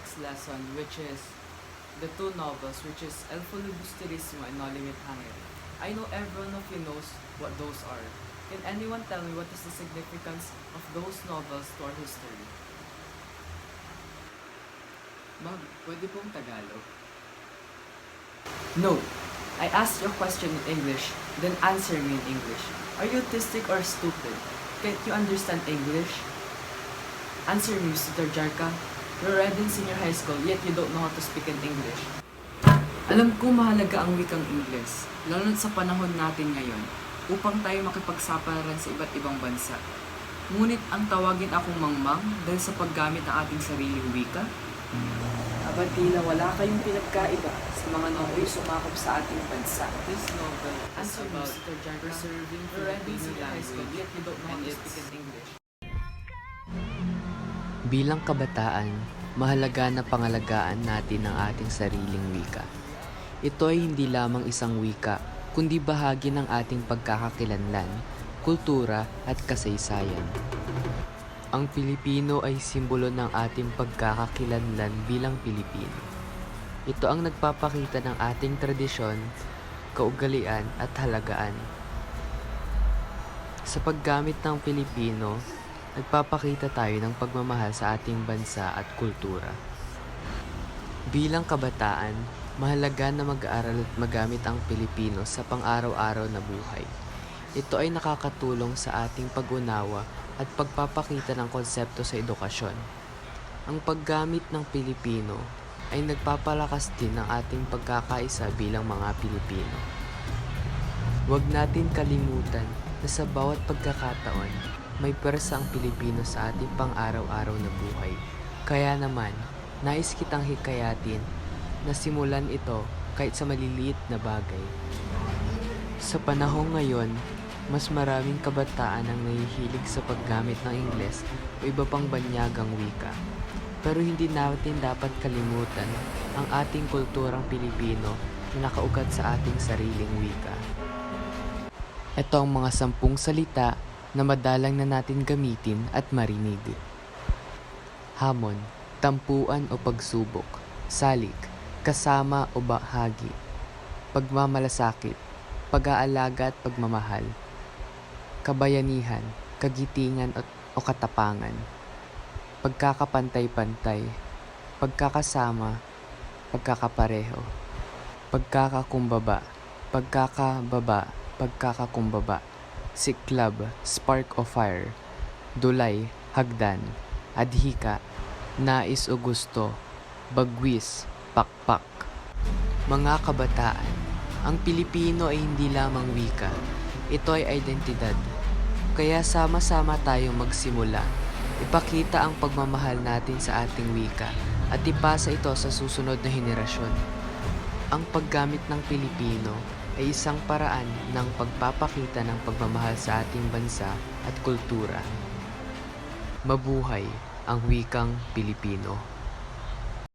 next lesson, which is the two novels, which is El Filibusterismo and No Limit Hangere. I know everyone of you knows what those are. Can anyone tell me what is the significance of those novels to our history? Ma'am, pwede pong Tagalog? No. I asked you a question in English, then answer me in English. Are you autistic or stupid? Can't you understand English? Answer me, Mr. Jarka. You're already in senior high school, yet you don't know how to speak in English. Alam ko mahalaga ang wikang Ingles, lalo sa panahon natin ngayon, upang tayo makipagsapalaran sa iba't ibang bansa. Ngunit ang tawagin akong mangmang dahil sa paggamit ng ating sariling wika? Abantila, wala kayong pinagkaiba sa mga noko'y sumakop sa ating bansa. This novel is Answer me, about Mr. Jarka. preserving You're already in Filipino senior high school, language yet you don't know how and to its speak in English. Bilang kabataan, mahalaga na pangalagaan natin ang ating sariling wika. Ito ay hindi lamang isang wika, kundi bahagi ng ating pagkakakilanlan, kultura at kasaysayan. Ang Pilipino ay simbolo ng ating pagkakakilanlan bilang Pilipino. Ito ang nagpapakita ng ating tradisyon, kaugalian at halagaan. Sa paggamit ng Pilipino, nagpapakita tayo ng pagmamahal sa ating bansa at kultura. Bilang kabataan, mahalaga na mag-aaral at magamit ang Pilipino sa pang-araw-araw na buhay. Ito ay nakakatulong sa ating pag-unawa at pagpapakita ng konsepto sa edukasyon. Ang paggamit ng Pilipino ay nagpapalakas din ng ating pagkakaisa bilang mga Pilipino. Huwag natin kalimutan na sa bawat pagkakataon, may pwersa ang Pilipino sa ating pang-araw-araw na buhay. Kaya naman, nais kitang hikayatin na simulan ito kahit sa maliliit na bagay. Sa panahong ngayon, mas maraming kabataan ang nahihilig sa paggamit ng Ingles o iba pang banyagang wika. Pero hindi natin dapat kalimutan ang ating kulturang Pilipino na nakaugat sa ating sariling wika. Ito ang mga 10 salita na madalang na natin gamitin at marinig. Hamon, tampuan o pagsubok, salik, kasama o bahagi, pagmamalasakit, pag-aalaga at pagmamahal, kabayanihan, kagitingan o katapangan, pagkakapantay-pantay, pagkakasama, pagkakapareho, pagkakakumbaba, pagkakakumbaba, siklab, spark o fire, dulay, hagdan, adhika, nais o gusto, bagwis, pakpak. Mga kabataan, ang Pilipino ay hindi lamang wika, ito ay identidad. Kaya sama-sama tayong magsimula, ipakita ang pagmamahal natin sa ating wika at ipasa ito sa susunod na henerasyon. Ang paggamit ng Pilipino ay isang paraan ng pagpapakita ng pagmamahal sa ating bansa at kultura. Mabuhay ang wikang Pilipino.